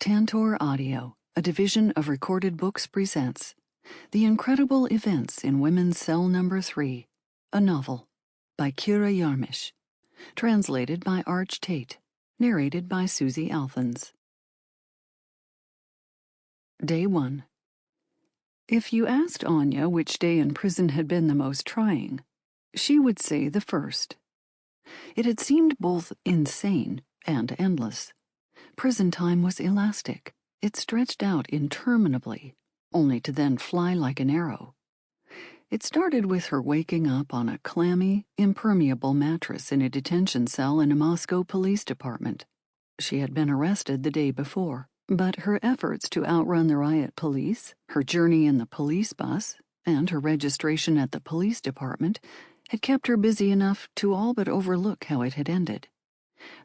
Tantor Audio, a division of Recorded Books, presents The Incredible Events in Women's Cell Number 3, a novel, by Kira Yarmysh, translated by Arch Tate, narrated by Suzie Althens. Day 1. If you asked Anya which day in prison had been the most trying, she would say the first. It had seemed both insane and endless. Prison time was elastic. It stretched out interminably, only to then fly like an arrow. It started with her waking up on a clammy, impermeable mattress in a detention cell in a Moscow police department. She had been arrested the day before, but her efforts to outrun the riot police, her journey in the police bus, and her registration at the police department had kept her busy enough to all but overlook how it had ended.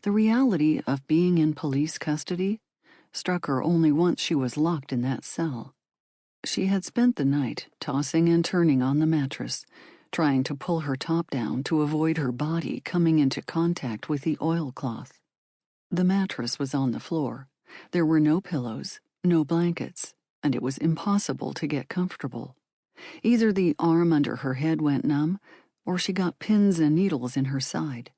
The reality of being in police custody struck her only once she was locked in that cell. She had spent the night tossing and turning on the mattress, trying to pull her top down to avoid her body coming into contact with the oilcloth. The mattress was on the floor. There were no pillows, no blankets, and it was impossible to get comfortable. Either the arm under her head went numb, or she got pins and needles in her side.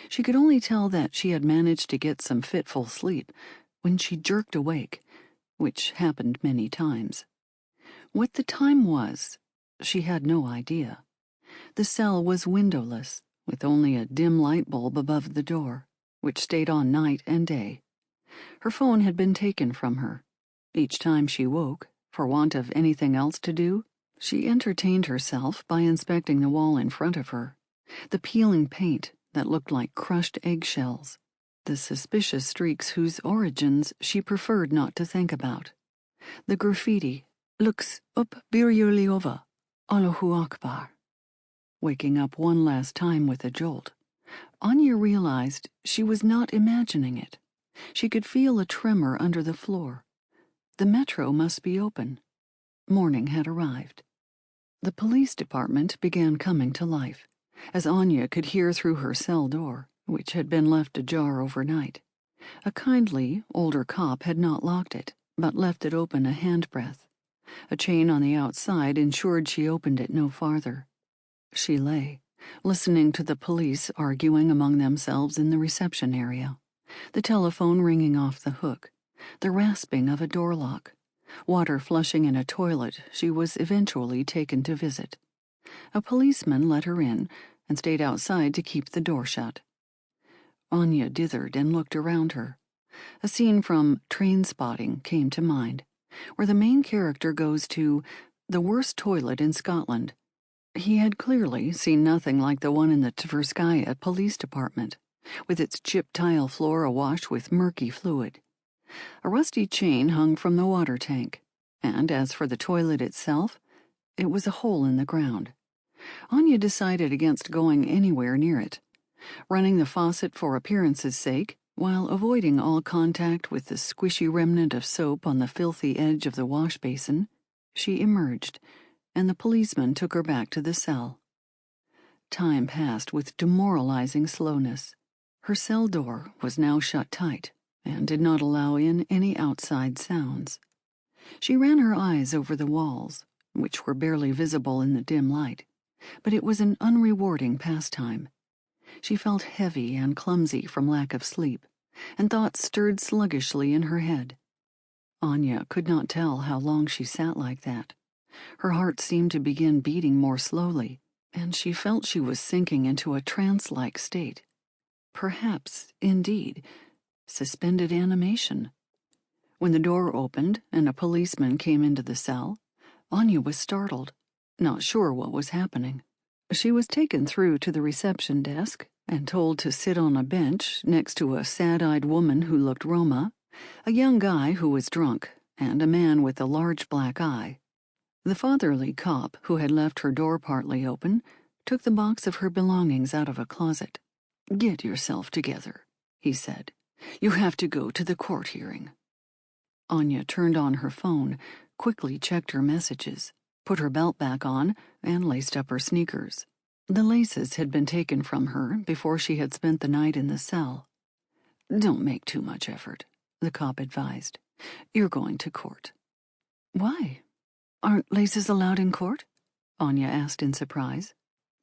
She could only tell that she had managed to get some fitful sleep when she jerked awake, which happened many times. What the time was, she had no idea. The cell was windowless, with only a dim light bulb above the door, which stayed on night and day. Her phone had been taken from her. Each time she woke, for want of anything else to do, she entertained herself by inspecting the wall in front of her, the peeling paint that looked like crushed eggshells, the suspicious streaks whose origins she preferred not to think about, the graffiti, "Lux up Biryuliova, Allahu Akbar." Waking up one last time with a jolt, Anya realized she was not imagining it. She could feel a tremor under the floor. The metro must be open. Morning had arrived. The police department began coming to life, as Anya could hear through her cell door, which had been left ajar overnight. A kindly, older cop had not locked it, but left it open a handbreadth. A chain on the outside ensured she opened it no farther. She lay, listening to the police arguing among themselves in the reception area, the telephone ringing off the hook, the rasping of a door lock, water flushing in a toilet she was eventually taken to visit. A policeman let her in and stayed outside to keep the door shut. Anya dithered and looked around her. A scene from Trainspotting came to mind, where the main character goes to the worst toilet in Scotland. He had clearly seen nothing like the one in the Tverskaya police department, with its chipped tile floor awash with murky fluid. A rusty chain hung from the water tank, and as for the toilet itself, it was a hole in the ground. Anya decided against going anywhere near it. Running the faucet for appearance's sake, while avoiding all contact with the squishy remnant of soap on the filthy edge of the wash basin, she emerged, and the policeman took her back to the cell. Time passed with demoralizing slowness. Her cell door was now shut tight, and did not allow in any outside sounds. She ran her eyes over the walls, which were barely visible in the dim light, but it was an unrewarding pastime. She felt heavy and clumsy from lack of sleep, and thoughts stirred sluggishly in her head. Anya could not tell how long she sat like that. Her heart seemed to begin beating more slowly, and she felt she was sinking into a trance-like state. Perhaps, indeed, suspended animation. When the door opened and a policeman came into the cell, Anya was startled, not sure what was happening. She was taken through to the reception desk and told to sit on a bench next to a sad-eyed woman who looked Roma, a young guy who was drunk, and a man with a large black eye. The fatherly cop, who had left her door partly open, took the box of her belongings out of a closet. "Get yourself together," he said. "You have to go to the court hearing." Anya turned on her phone, quickly checked her messages, put her belt back on, and laced up her sneakers. The laces had been taken from her before she had spent the night in the cell. "Don't make too much effort," the cop advised. You're going to court." "Why? Aren't laces allowed in court?" Anya asked in surprise.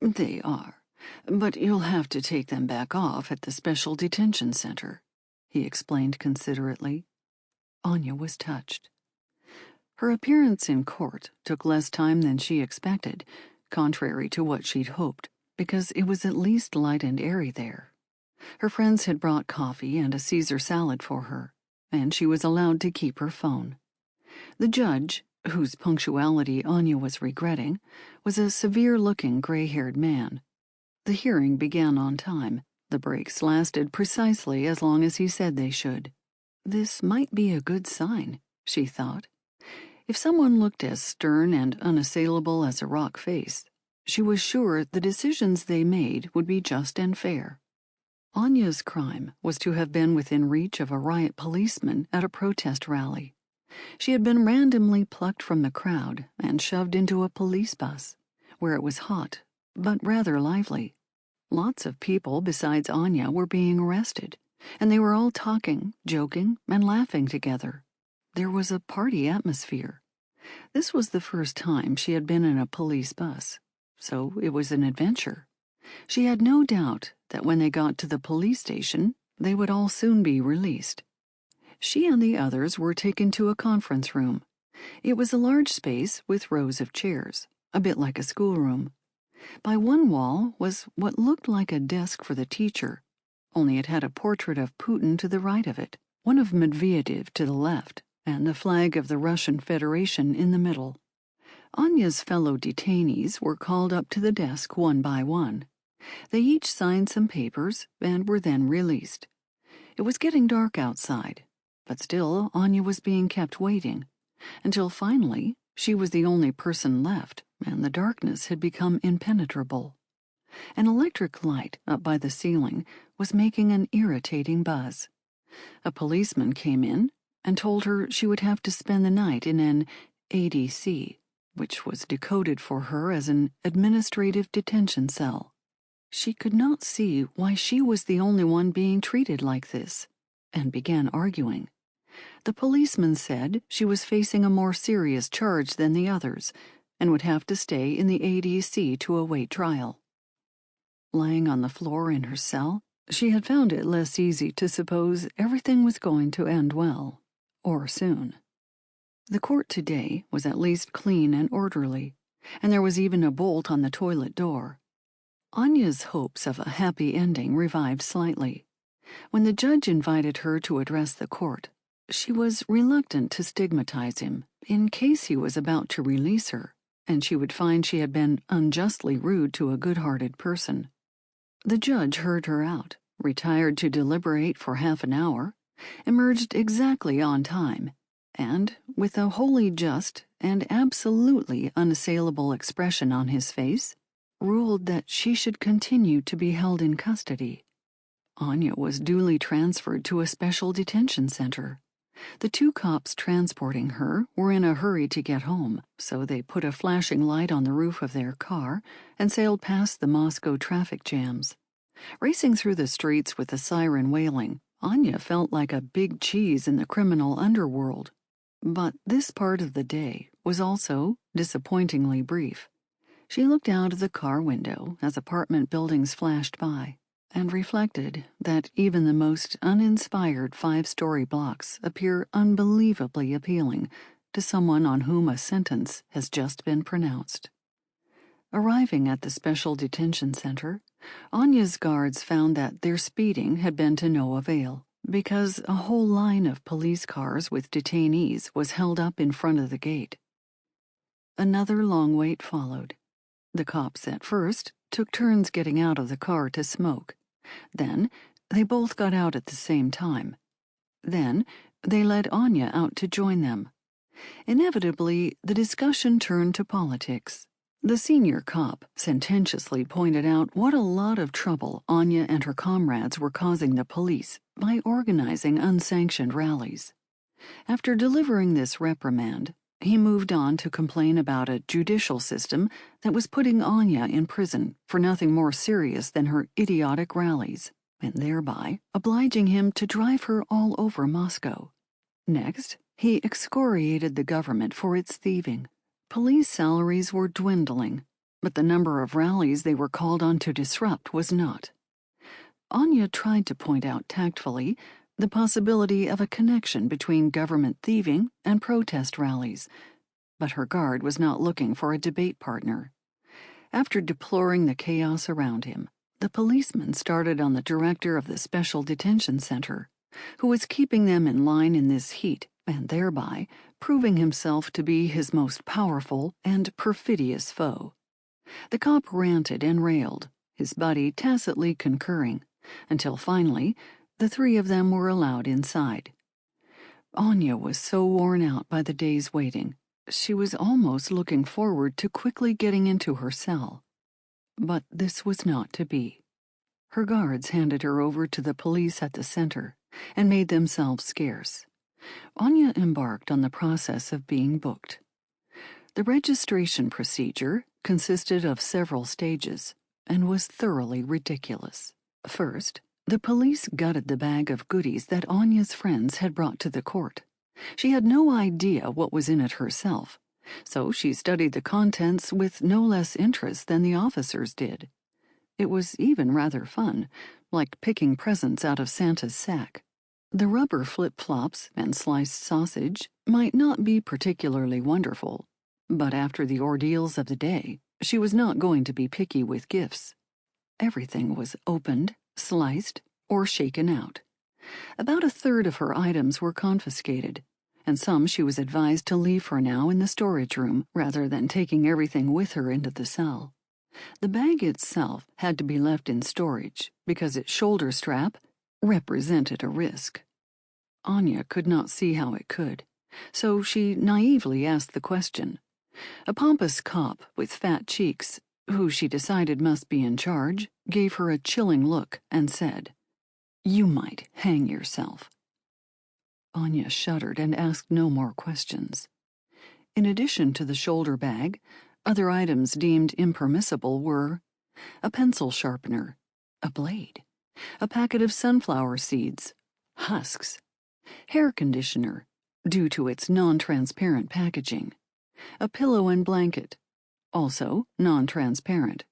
"They are, but you'll have to take them back off at the special detention center," he explained considerately. Anya was touched. Her appearance in court took less time than she expected, contrary to what she'd hoped, because it was at least light and airy there. Her friends had brought coffee and a Caesar salad for her, and she was allowed to keep her phone. The judge, whose punctuality Anya was regretting, was a severe-looking gray-haired man. The hearing began on time. The breaks lasted precisely as long as he said they should. This might be a good sign, she thought. If someone looked as stern and unassailable as a rock face, she was sure the decisions they made would be just and fair. Anya's crime was to have been within reach of a riot policeman at a protest rally. She had been randomly plucked from the crowd and shoved into a police bus, where it was hot, but rather lively. Lots of people besides Anya were being arrested, and they were all talking, joking, and laughing together. There was a party atmosphere. This was the first time she had been in a police bus, so it was an adventure. She had no doubt that when they got to the police station, they would all soon be released. She and the others were taken to a conference room. It was a large space with rows of chairs, a bit like a schoolroom. By one wall was what looked like a desk for the teacher, only it had a portrait of Putin to the right of it, one of Medvedev to the left, and the flag of the Russian Federation in the middle. Anya's fellow detainees were called up to the desk one by one. They each signed some papers and were then released. It was getting dark outside, but still Anya was being kept waiting, until finally she was the only person left, and the darkness had become impenetrable. An electric light up by the ceiling was making an irritating buzz. A policeman came in and told her she would have to spend the night in an ADC, which was decoded for her as an administrative detention cell. She could not see why she was the only one being treated like this, and began arguing. The policeman said she was facing a more serious charge than the others, and would have to stay in the ADC to await trial. Lying on the floor in her cell, she had found it less easy to suppose everything was going to end well, or soon. The court today was at least clean and orderly, and there was even a bolt on the toilet door. Anya's hopes of a happy ending revived slightly. When the judge invited her to address the court, she was reluctant to stigmatize him in case he was about to release her, and she would find she had been unjustly rude to a good-hearted person. The judge heard her out, retired to deliberate for half an hour, emerged exactly on time, and, with a wholly just and absolutely unassailable expression on his face, ruled that she should continue to be held in custody. Anya was duly transferred to a special detention center. The two cops transporting her were in a hurry to get home, so they put a flashing light on the roof of their car and sailed past the Moscow traffic jams. Racing through the streets with the siren wailing, Anya felt like a big cheese in the criminal underworld. But this part of the day was also disappointingly brief. She looked out of the car window as apartment buildings flashed by, and reflected that even the most uninspired 5-story blocks appear unbelievably appealing to someone on whom a sentence has just been pronounced. Arriving at the special detention center, Anya's guards found that their speeding had been to no avail, because a whole line of police cars with detainees was held up in front of the gate. Another long wait followed. The cops at first took turns getting out of the car to smoke. Then they both got out at the same time. Then they led Anya out to join them. Inevitably, the discussion turned to politics. The senior cop sententiously pointed out what a lot of trouble Anya and her comrades were causing the police by organizing unsanctioned rallies. After delivering this reprimand, he moved on to complain about a judicial system that was putting Anya in prison for nothing more serious than her idiotic rallies, and thereby obliging him to drive her all over Moscow. Next, He excoriated the government for its thieving. Police salaries were dwindling, but the number of rallies they were called on to disrupt was not. Anya tried to point out tactfully the possibility of a connection between government thieving and protest rallies, but her guard was not looking for a debate partner. After deploring the chaos around him, the policeman started on the director of the Special Detention Center, who was keeping them in line in this heat and thereby proving himself to be his most powerful and perfidious foe. The cop ranted and railed, his buddy tacitly concurring, until finally the three of them were allowed inside. Anya was so worn out by the day's waiting, she was almost looking forward to quickly getting into her cell. But this was not to be. Her guards handed her over to the police at the center and made themselves scarce. Anya embarked on the process of being booked. The registration procedure consisted of several stages and was thoroughly ridiculous. First, the police gutted the bag of goodies that Anya's friends had brought to the court. She had no idea what was in it herself, so she studied the contents with no less interest than the officers did. It was even rather fun, like picking presents out of Santa's sack. The rubber flip-flops and sliced sausage might not be particularly wonderful, but after the ordeals of the day, she was not going to be picky with gifts. Everything was opened, sliced, or shaken out. About a third of her items were confiscated, and some she was advised to leave for now in the storage room rather than taking everything with her into the cell. The bag itself had to be left in storage because its shoulder strap represented a risk. Anya could not see how it could, so she naively asked the question. A pompous cop with fat cheeks, who she decided must be in charge, gave her a chilling look and said, "You might hang yourself." Anya shuddered and asked no more questions. In addition to the shoulder bag, other items deemed impermissible were a pencil sharpener, a blade, a packet of sunflower seeds, husks, hair conditioner, due to its non-transparent packaging, a pillow and blanket, also non-transparent,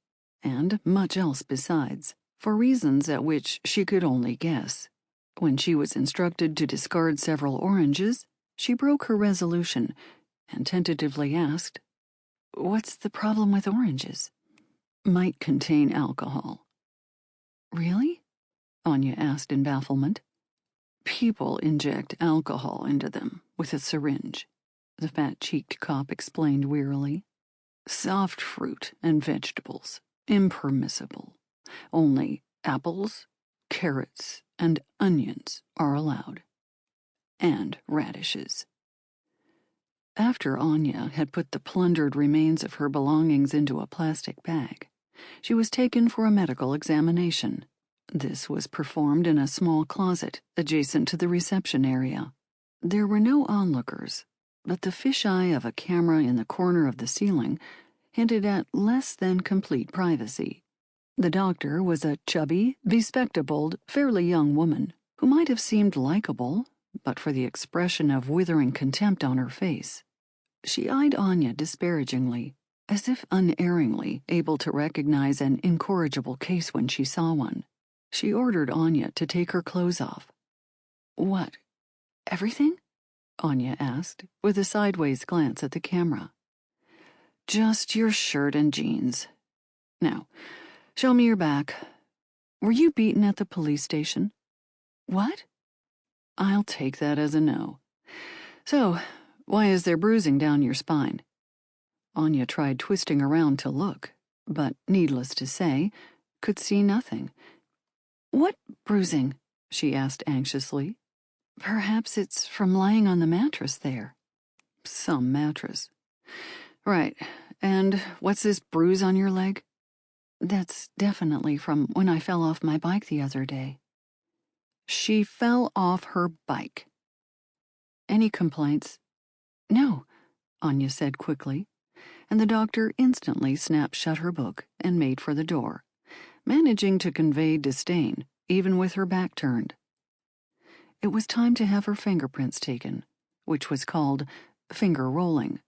and much else besides, for reasons at which she could only guess. When she was instructed to discard several oranges, she broke her resolution and tentatively asked, "What's the problem with oranges?" "Might contain alcohol." "Really?" Anya asked in bafflement. "People inject alcohol into them with a syringe," the fat-cheeked cop explained wearily. "Soft fruit and vegetables, impermissible. Only apples, carrots, and onions are allowed. And radishes." After Anya had put the plundered remains of her belongings into a plastic bag, she was taken for a medical examination. This was performed in a small closet adjacent to the reception area. There were no onlookers, but the fisheye of a camera in the corner of the ceiling hinted at less than complete privacy. The doctor was a chubby, bespectacled, fairly young woman who might have seemed likable, but for the expression of withering contempt on her face. She eyed Anya disparagingly, as if unerringly able to recognize an incorrigible case when she saw one. She ordered Anya to take her clothes off. "What? Everything?" Anya asked, with a sideways glance at the camera. "Just your shirt and jeans. Now, show me your back. Were you beaten at the police station?" "What?" "I'll take that as a no. So, why is there bruising down your spine?" Anya tried twisting around to look, but, needless to say, could see nothing. "What bruising?" she asked anxiously. "Perhaps it's from lying on the mattress there." "Some mattress. Right, and what's this bruise on your leg?" "That's definitely from when I fell off my bike the other day." She fell off her bike. "Any complaints?" "No," Anya said quickly, and the doctor instantly snapped shut her book and made for the door, managing to convey disdain, even with her back turned. It was time to have her fingerprints taken, which was called finger rolling.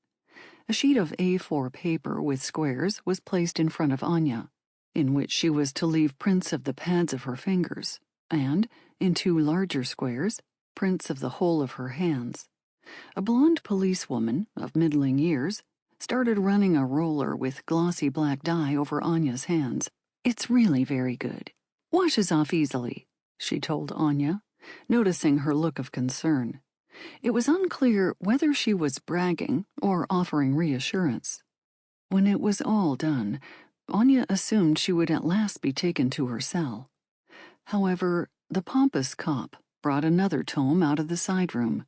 A sheet of A4 paper with squares was placed in front of Anya, in which she was to leave prints of the pads of her fingers, and, in 2 larger squares, prints of the whole of her hands. A blonde policewoman of middling years started running a roller with glossy black dye over Anya's hands. "It's really very good. Washes off easily," she told Anya, noticing her look of concern. It was unclear whether she was bragging or offering reassurance. When it was all done, Anya assumed she would at last be taken to her cell. However, the pompous cop brought another tome out of the side room.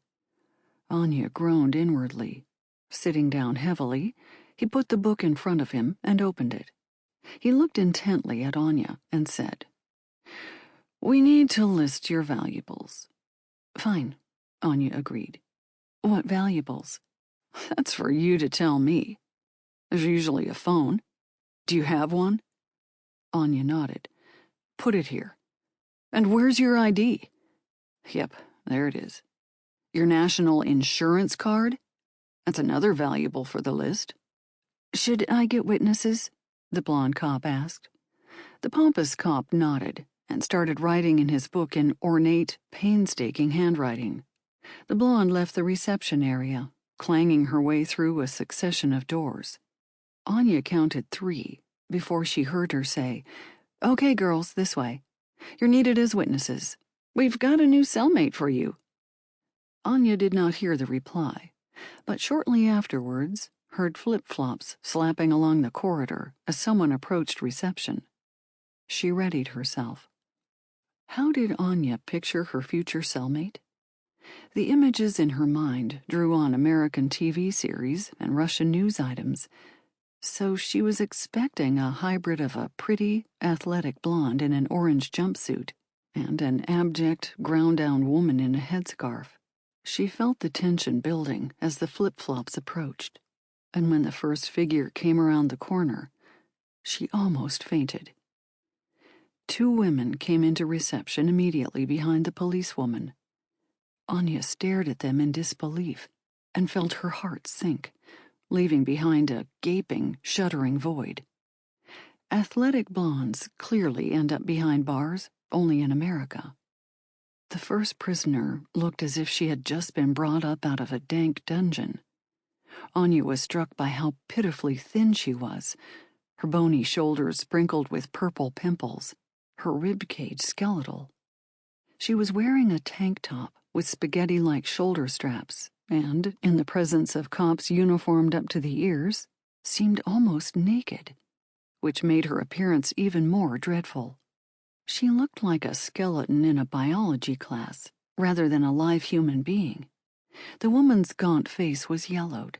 Anya groaned inwardly. Sitting down heavily, he put the book in front of him and opened it. He looked intently at Anya and said, "We need to list your valuables." "Fine," Anya agreed. "What valuables?" "That's for you to tell me. There's usually a phone. Do you have one?" Anya nodded. "Put it here." "And where's your ID?" "Yep, there it is." "Your national insurance card?" "That's another valuable for the list." "Should I get witnesses?" the blonde cop asked. The pompous cop nodded and started writing in his book in ornate, painstaking handwriting. The blonde left the reception area, clanging her way through a succession of doors. Anya counted 3 before she heard her say, "Okay, girls, this way. You're needed as witnesses. We've got a new cellmate for you." Anya did not hear the reply, but shortly afterwards heard flip-flops slapping along the corridor as someone approached reception. She readied herself. How did Anya picture her future cellmate? The images in her mind drew on American TV series and Russian news items, so she was expecting a hybrid of a pretty, athletic blonde in an orange jumpsuit and an abject, ground-down woman in a headscarf. She felt the tension building as the flip-flops approached, and when the first figure came around the corner, she almost fainted. 2 women came into reception immediately behind the policewoman. Anya stared at them in disbelief and felt her heart sink, leaving behind a gaping, shuddering void. Athletic blondes clearly end up behind bars only in America. The first prisoner looked as if she had just been brought up out of a dank dungeon. Anya was struck by how pitifully thin she was, her bony shoulders sprinkled with purple pimples, her ribcage skeletal. She was wearing a tank top with spaghetti-like shoulder straps and, in the presence of cops uniformed up to the ears, seemed almost naked, which made her appearance even more dreadful. She looked like a skeleton in a biology class, rather than a live human being. The woman's gaunt face was yellowed.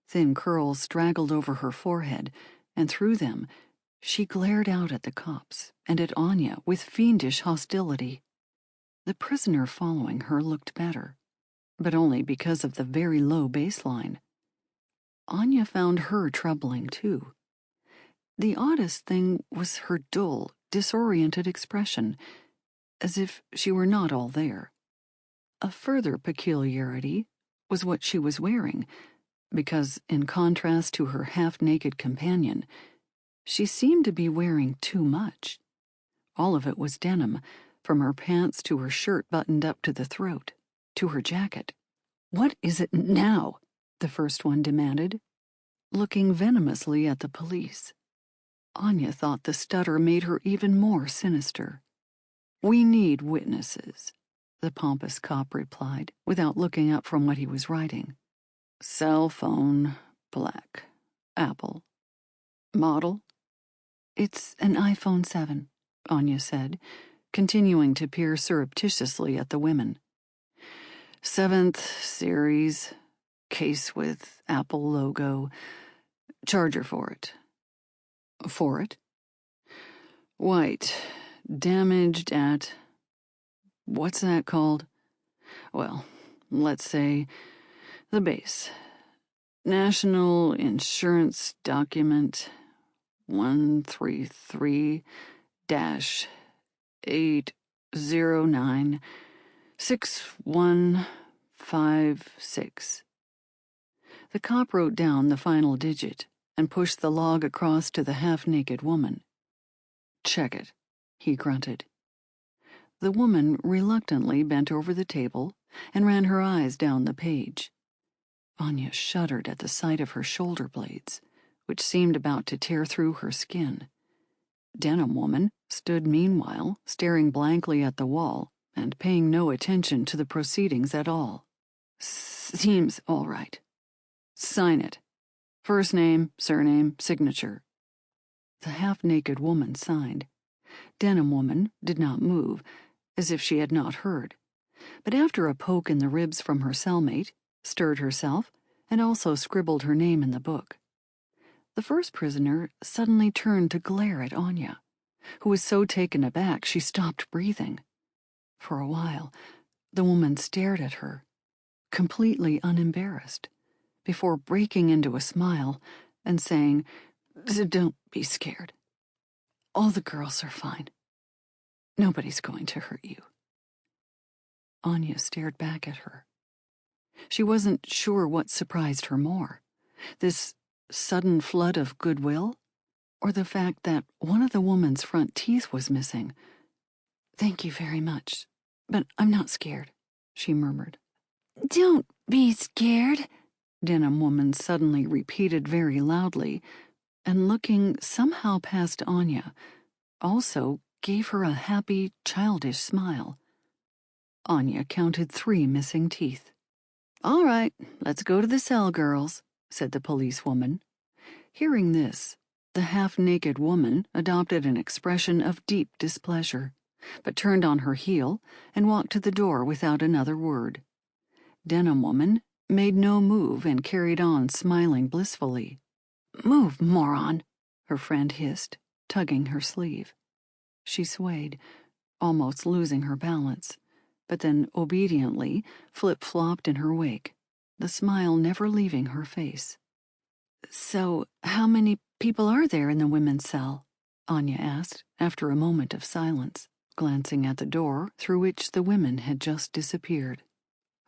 Thin curls straggled over her forehead, and through them, she glared out at the cops and at Anya with fiendish hostility. The prisoner following her looked better, but only because of the very low baseline. Anya found her troubling, too. The oddest thing was her dull, disoriented expression, as if she were not all there. A further peculiarity was what she was wearing, because, in contrast to her half-naked companion, she seemed to be wearing too much. All of it was denim, from her pants to her shirt buttoned up to the throat, to her jacket. "What is it now?" the first one demanded, looking venomously at the police. Anya thought the stutter made her even more sinister. "We need witnesses," the pompous cop replied, without looking up from what he was writing. "Cell phone, black, Apple. Model?" "It's an iPhone 7, Anya said, continuing to peer surreptitiously at the women. "7th series, case with Apple logo, charger for it." "For it?" "White, damaged at... what's that called? Well, let's say the base. National insurance document 133-809-6155. 6. The cop wrote down the final digit and pushed the log across to the half-naked woman. "Check it," he grunted. The woman reluctantly bent over the table and ran her eyes down the page. Anya shuddered at the sight of her shoulder blades, which seemed about to tear through her skin. Denim Woman stood meanwhile, staring blankly at the wall and paying no attention to the proceedings at all. "Seems all right. Sign it. First name, surname, signature." The half-naked woman signed. Denim Woman did not move, as if she had not heard, but after a poke in the ribs from her cellmate, stirred herself and also scribbled her name in the book. The first prisoner suddenly turned to glare at Anya, who was so taken aback she stopped breathing. For a while, the woman stared at her, completely unembarrassed, before breaking into a smile and saying, "Don't be scared. All the girls are fine. Nobody's going to hurt you." Anya stared back at her. She wasn't sure what surprised her more, this sudden flood of goodwill, or the fact that one of the woman's front teeth was missing. "Thank you very much, but I'm not scared," she murmured. "Don't be scared," Denim Woman suddenly repeated very loudly, and looking somehow past Anya, also gave her a happy, childish smile. Anya counted 3 missing teeth. "All right, let's go to the cell, girls," said the policewoman. Hearing this, the half-naked woman adopted an expression of deep displeasure, but turned on her heel and walked to the door without another word. Denim Woman made no move and carried on smiling blissfully. "Move, moron," her friend hissed, tugging her sleeve. She swayed, almost losing her balance, but then obediently flip-flopped in her wake, the smile never leaving her face. "So, how many people are there in the women's cell?" Anya asked, after a moment of silence, glancing at the door through which the women had just disappeared.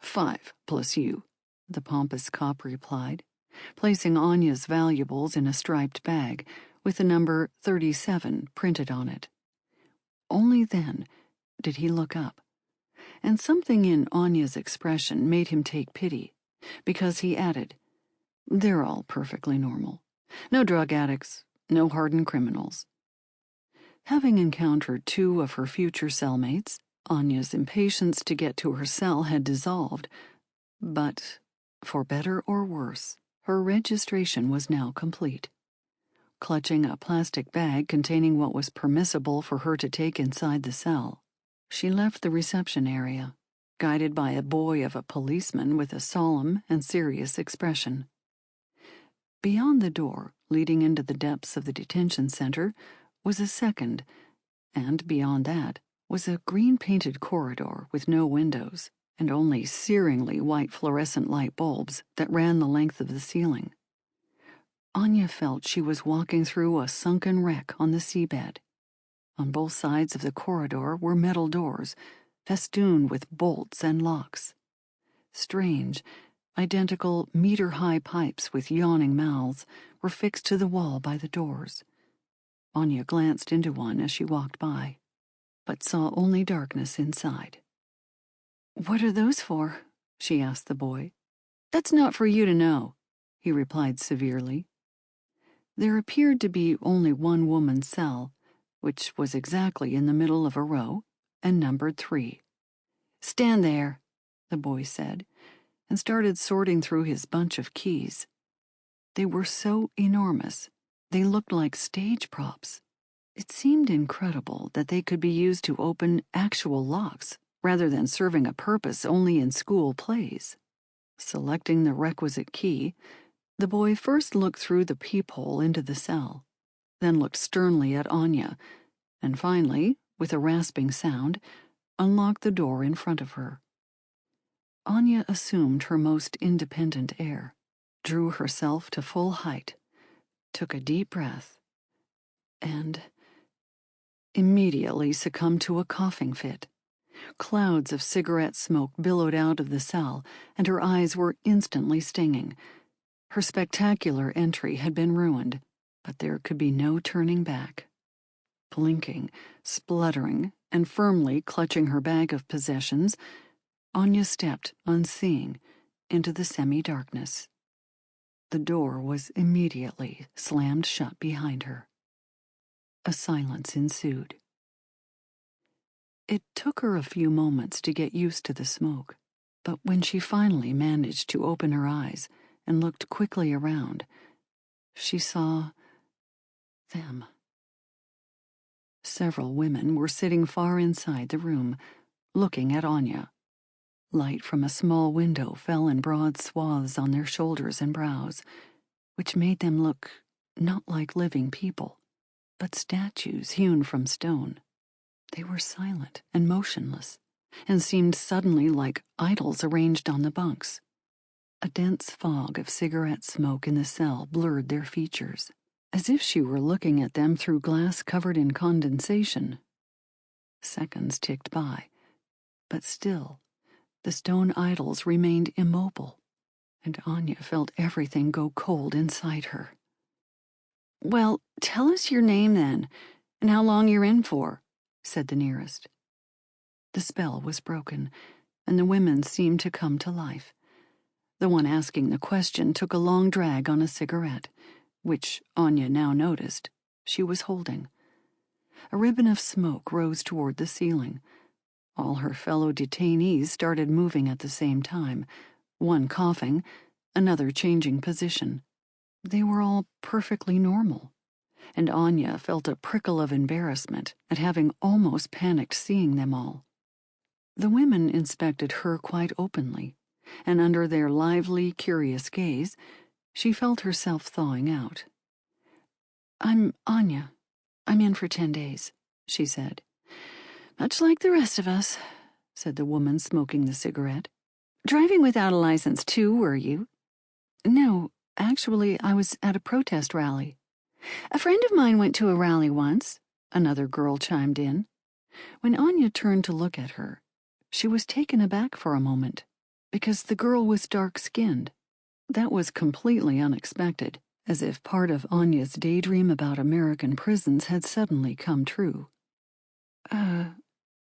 5 plus you," the pompous cop replied, placing Anya's valuables in a striped bag with the number 37 printed on it. Only then did he look up, and something in Anya's expression made him take pity, because he added, "They're all perfectly normal. No drug addicts, no hardened criminals." Having encountered 2 of her future cellmates, Anya's impatience to get to her cell had dissolved, but, for better or worse, her registration was now complete. Clutching a plastic bag containing what was permissible for her to take inside the cell, she left the reception area, guided by a boy of a policeman with a solemn and serious expression. Beyond the door, leading into the depths of the detention center, was a second, and beyond that was a green-painted corridor with no windows and only searingly white fluorescent light bulbs that ran the length of the ceiling. Anya felt she was walking through a sunken wreck on the seabed. On both sides of the corridor were metal doors, festooned with bolts and locks. Strange, identical meter-high pipes with yawning mouths were fixed to the wall by the doors. Anya glanced into one as she walked by, but saw only darkness inside. "What are those for?" she asked the boy. "That's not for you to know," he replied severely. There appeared to be only one woman's cell, which was exactly in the middle of a row and numbered 3. "Stand there," the boy said, and started sorting through his bunch of keys. They were so enormous, they looked like stage props. It seemed incredible that they could be used to open actual locks, rather than serving a purpose only in school plays. Selecting the requisite key, the boy first looked through the peephole into the cell, then looked sternly at Anya, and finally, with a rasping sound, unlocked the door in front of her. Anya assumed her most independent air, drew herself to full height, took a deep breath, and immediately succumbed to a coughing fit, Clouds of cigarette smoke billowed out of the cell, and her eyes were instantly stinging. Her spectacular entry had been ruined, but there could be no turning back. Blinking, spluttering, and firmly clutching her bag of possessions, Anya stepped, unseeing, into the semi-darkness. The door was immediately slammed shut behind her. A silence ensued. It took her a few moments to get used to the smoke, but when she finally managed to open her eyes and looked quickly around, she saw them. Several women were sitting far inside the room, looking at Anya. Light from a small window fell in broad swaths on their shoulders and brows, which made them look not like living people, but statues hewn from stone. They were silent and motionless, and seemed suddenly like idols arranged on the bunks. A dense fog of cigarette smoke in the cell blurred their features, as if she were looking at them through glass covered in condensation. Seconds ticked by, but still, the stone idols remained immobile, and Anya felt everything go cold inside her. "Well, tell us your name then, and how long you're in for," said the nearest. The spell was broken, and the women seemed to come to life. The one asking the question took a long drag on a cigarette, which Anya now noticed she was holding. A ribbon of smoke rose toward the ceiling. All her fellow detainees started moving at the same time, one coughing, another changing position. They were all perfectly normal, and Anya felt a prickle of embarrassment at having almost panicked seeing them all. The women inspected her quite openly, and under their lively, curious gaze, she felt herself thawing out. "I'm Anya. I'm in for 10 days, she said. "Much like the rest of us," said the woman smoking the cigarette. "Driving without a license too, were you?" "No, actually, I was at a protest rally." "A friend of mine went to a rally once," another girl chimed in. When Anya turned to look at her, she was taken aback for a moment, because the girl was dark-skinned. That was completely unexpected, as if part of Anya's daydream about American prisons had suddenly come true.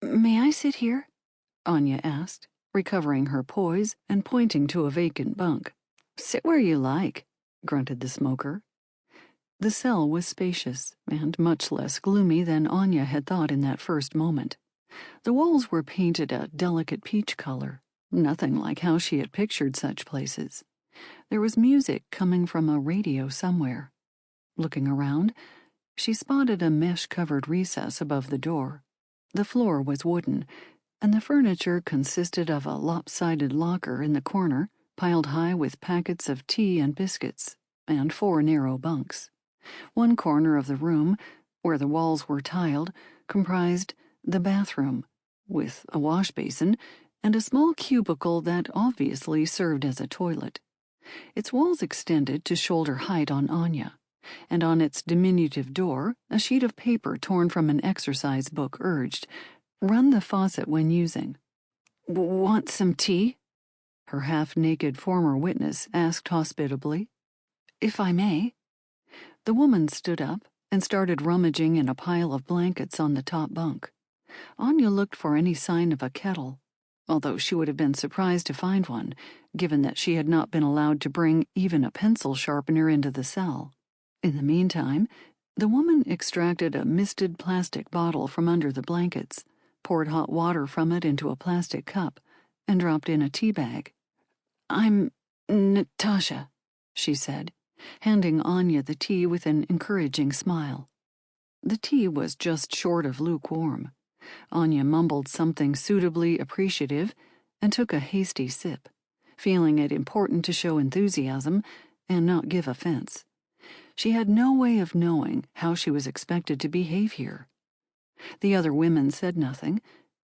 May I sit here?" Anya asked, recovering her poise and pointing to a vacant bunk. "Sit where you like," grunted the smoker. The cell was spacious and much less gloomy than Anya had thought in that first moment. The walls were painted a delicate peach color, nothing like how she had pictured such places. There was music coming from a radio somewhere. Looking around, she spotted a mesh-covered recess above the door. The floor was wooden, and the furniture consisted of a lopsided locker in the corner, piled high with packets of tea and biscuits, and 4 narrow bunks. One corner of the room, where the walls were tiled, comprised the bathroom, with a wash basin and a small cubicle that obviously served as a toilet. Its walls extended to shoulder height on Anya, and on its diminutive door a sheet of paper torn from an exercise book urged, "Run the faucet when using." "Want some tea?" her half-naked former witness asked hospitably. "If I may." The woman stood up and started rummaging in a pile of blankets on the top bunk. Anya looked for any sign of a kettle, although she would have been surprised to find one, given that she had not been allowed to bring even a pencil sharpener into the cell. In the meantime, the woman extracted a misted plastic bottle from under the blankets, poured hot water from it into a plastic cup, and dropped in a tea bag. "I'm Natasha," she said, handing Anya the tea with an encouraging smile. The tea was just short of lukewarm. Anya mumbled something suitably appreciative and took a hasty sip, feeling it important to show enthusiasm and not give offense. She had no way of knowing how she was expected to behave here. The other women said nothing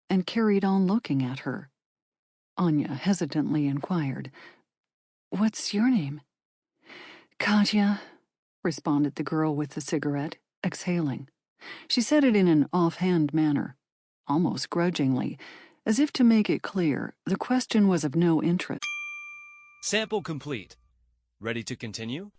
and carried on looking at her. Anya hesitantly inquired, "What's your name?" "Katya," responded the girl with the cigarette, exhaling. She said it in an offhand manner, almost grudgingly, As if to make it clear, the question was of no interest. Sample complete. Ready to continue?